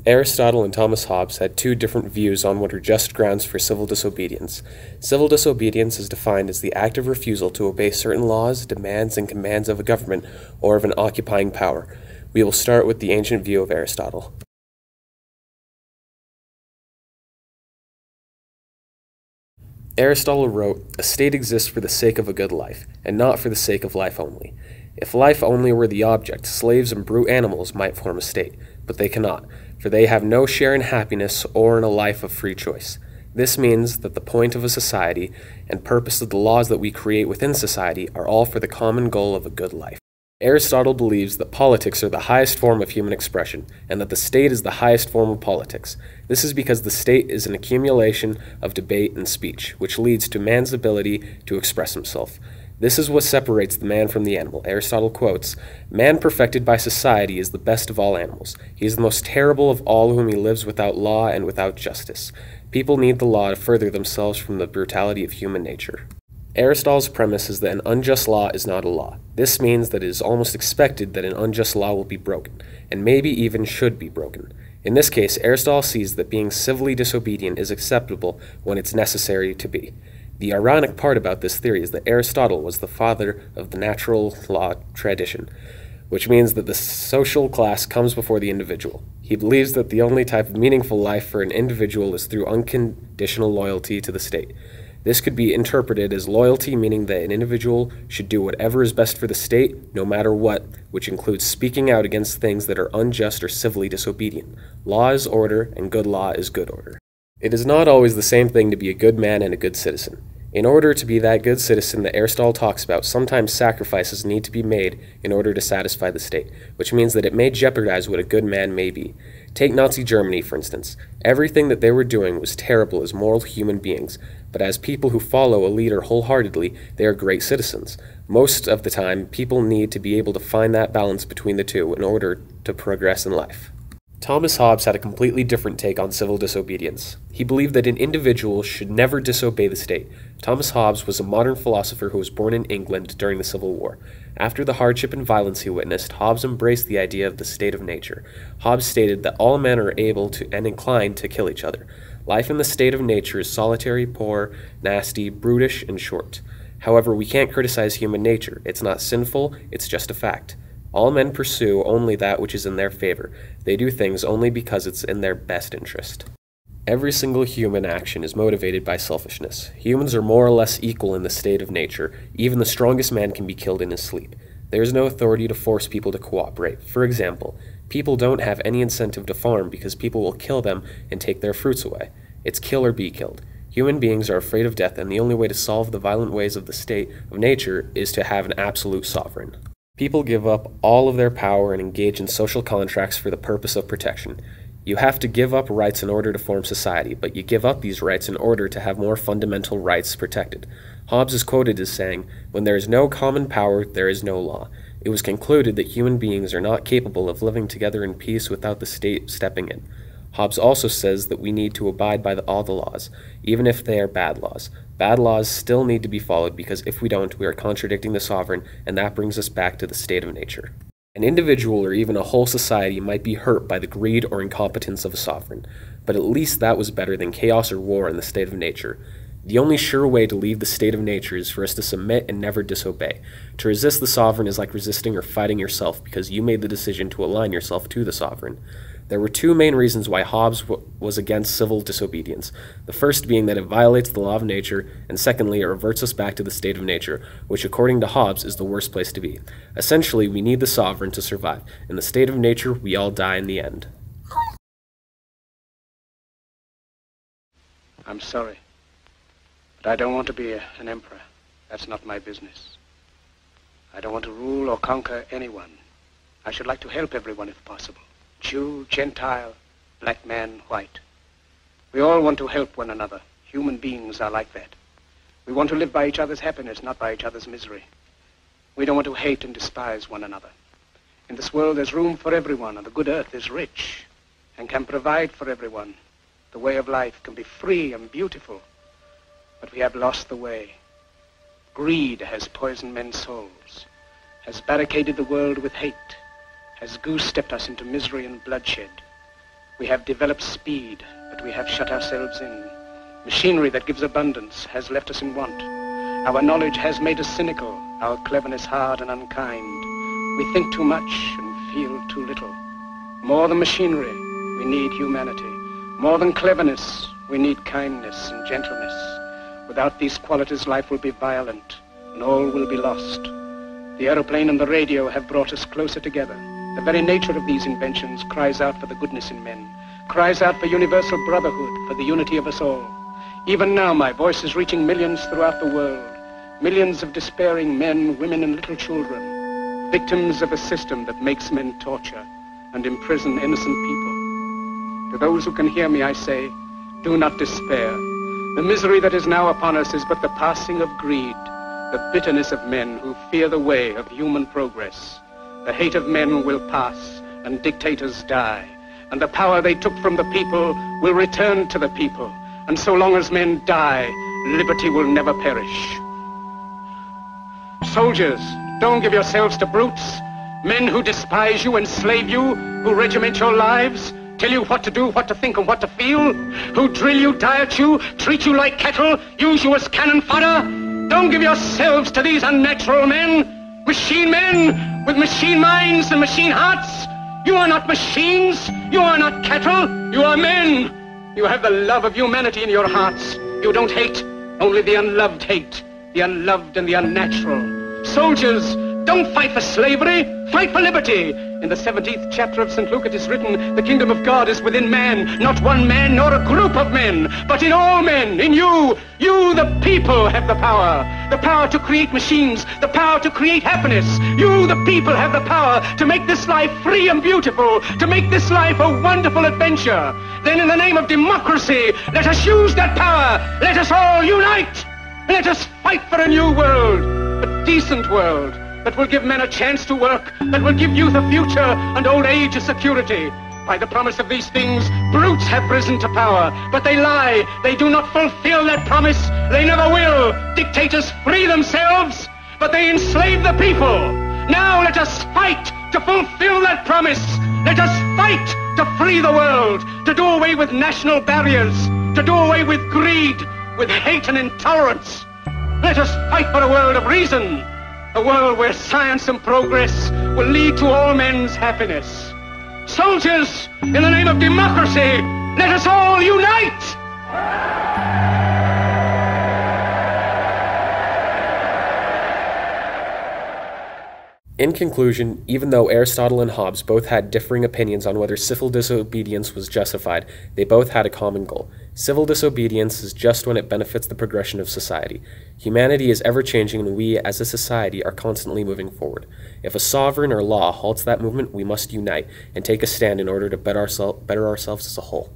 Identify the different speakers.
Speaker 1: Aristotle and Thomas Hobbes had two different views on what are just grounds for civil disobedience. Civil disobedience is defined as the active refusal to obey certain laws, demands, and commands of a government or of an occupying power. We will start with the ancient view of Aristotle. Aristotle wrote, "A state exists for the sake of a good life, and not for the sake of life only. If life only were the object, slaves and brute animals might form a state, but they cannot, for they have no share in happiness or in a life of free choice. This means that the point of a society and purpose of the laws that we create within society are all for the common goal of a good life." Aristotle believes that politics are the highest form of human expression, and that the state is the highest form of politics. This is because the state is an accumulation of debate and speech, which leads to man's ability to express himself. This is what separates the man from the animal. Aristotle quotes, "Man perfected by society is the best of all animals. He is the most terrible of all whom he lives without law and without justice. People need the law to further themselves from the brutality of human nature." Aristotle's premise is that an unjust law is not a law. This means that it is almost expected that an unjust law will be broken, and maybe even should be broken. In this case, Aristotle sees that being civilly disobedient is acceptable when it's necessary to be. The ironic part about this theory is that Aristotle was the father of the natural law tradition, which means that the social class comes before the individual. He believes that the only type of meaningful life for an individual is through unconditional loyalty to the state. This could be interpreted as loyalty, meaning that an individual should do whatever is best for the state, no matter what, which includes speaking out against things that are unjust or civilly disobedient. Law is order, and good law is good order. It is not always the same thing to be a good man and a good citizen. In order to be that good citizen that Aristotle talks about, sometimes sacrifices need to be made in order to satisfy the state, which means that it may jeopardize what a good man may be. Take Nazi Germany, for instance. Everything that they were doing was terrible as moral human beings, but as people who follow a leader wholeheartedly, they are great citizens. Most of the time, people need to be able to find that balance between the two in order to progress in life. Thomas Hobbes had a completely different take on civil disobedience. He believed that an individual should never disobey the state. Thomas Hobbes was a modern philosopher who was born in England during the Civil War. After the hardship and violence he witnessed, Hobbes embraced the idea of the state of nature. Hobbes stated that all men are able to and inclined to kill each other. Life in the state of nature is solitary, poor, nasty, brutish, and short. However, we can't criticize human nature. It's not sinful, it's just a fact. All men pursue only that which is in their favor. They do things only because it's in their best interest. Every single human action is motivated by selfishness. Humans are more or less equal in the state of nature. Even the strongest man can be killed in his sleep. There is no authority to force people to cooperate. For example, people don't have any incentive to farm because people will kill them and take their fruits away. It's kill or be killed. Human beings are afraid of death, and the only way to solve the violent ways of the state of nature is to have an absolute sovereign. People give up all of their power and engage in social contracts for the purpose of protection. You have to give up rights in order to form society, but you give up these rights in order to have more fundamental rights protected. Hobbes is quoted as saying, "When there is no common power, there is no law." It was concluded that human beings are not capable of living together in peace without the state stepping in. Hobbes also says that we need to abide by all the laws, even if they are bad laws. Bad laws still need to be followed because if we don't, we are contradicting the sovereign, and that brings us back to the state of nature. An individual or even a whole society might be hurt by the greed or incompetence of a sovereign, but at least that was better than chaos or war in the state of nature. The only sure way to leave the state of nature is for us to submit and never disobey. To resist the sovereign is like resisting or fighting yourself because you made the decision to align yourself to the sovereign. There were two main reasons why Hobbes was against civil disobedience. The first being that it violates the law of nature, and secondly, it reverts us back to the state of nature, which according to Hobbes is the worst place to be. Essentially, we need the sovereign to survive. In the state of nature, we all die in the end.
Speaker 2: I'm sorry, but I don't want to be an emperor. That's not my business. I don't want to rule or conquer anyone. I should like to help everyone if possible. Jew, Gentile, black man, white. We all want to help one another. Human beings are like that. We want to live by each other's happiness, not by each other's misery. We don't want to hate and despise one another. In this world there's room for everyone, and the good earth is rich and can provide for everyone. The way of life can be free and beautiful, but we have lost the way. Greed has poisoned men's souls, has barricaded the world with hate, has goose-stepped us into misery and bloodshed. We have developed speed, but we have shut ourselves in. Machinery that gives abundance has left us in want. Our knowledge has made us cynical, our cleverness hard and unkind. We think too much and feel too little. More than machinery, we need humanity. More than cleverness, we need kindness and gentleness. Without these qualities, life will be violent, and all will be lost. The aeroplane and the radio have brought us closer together. The very nature of these inventions cries out for the goodness in men, cries out for universal brotherhood, for the unity of us all. Even now, my voice is reaching millions throughout the world, millions of despairing men, women, and little children, victims of a system that makes men torture and imprison innocent people. To those who can hear me, I say, do not despair. The misery that is now upon us is but the passing of greed, the bitterness of men who fear the way of human progress. The hate of men will pass, and dictators die, and the power they took from the people will return to the people. And so long as men die, liberty will never perish. Soldiers, don't give yourselves to brutes, men who despise you, enslave you, who regiment your lives, tell you what to do, what to think, and what to feel, who drill you, diet you, treat you like cattle, use you as cannon fodder. Don't give yourselves to these unnatural men, machine men with machine minds and machine hearts. You are not machines, you are not cattle, you are men. You have the love of humanity in your hearts. You don't hate, only the unloved hate, the unloved and the unnatural. Soldiers, don't fight for slavery, fight for liberty. In the 17th chapter of St. Luke it is written, the kingdom of God is within man, not one man nor a group of men, but in all men, in you. You, the people, have the power to create machines, the power to create happiness. You, the people, have the power to make this life free and beautiful, to make this life a wonderful adventure. Then in the name of democracy, let us use that power. Let us all unite. Let us fight for a new world, a decent world, that will give men a chance to work, that will give youth a future and old age a security. By the promise of these things, brutes have risen to power, but they lie. They do not fulfill that promise. They never will. Dictators free themselves, but they enslave the people. Now let us fight to fulfill that promise. Let us fight to free the world, to do away with national barriers, to do away with greed, with hate and intolerance. Let us fight for a world of reason, a world where science and progress will lead to all men's happiness. Soldiers, in the name of democracy, let us all unite!
Speaker 1: In conclusion, even though Aristotle and Hobbes both had differing opinions on whether civil disobedience was justified, they both had a common goal. Civil disobedience is just when it benefits the progression of society. Humanity is ever-changing, and we, as a society, are constantly moving forward. If a sovereign or law halts that movement, we must unite and take a stand in order to better ourselves as a whole.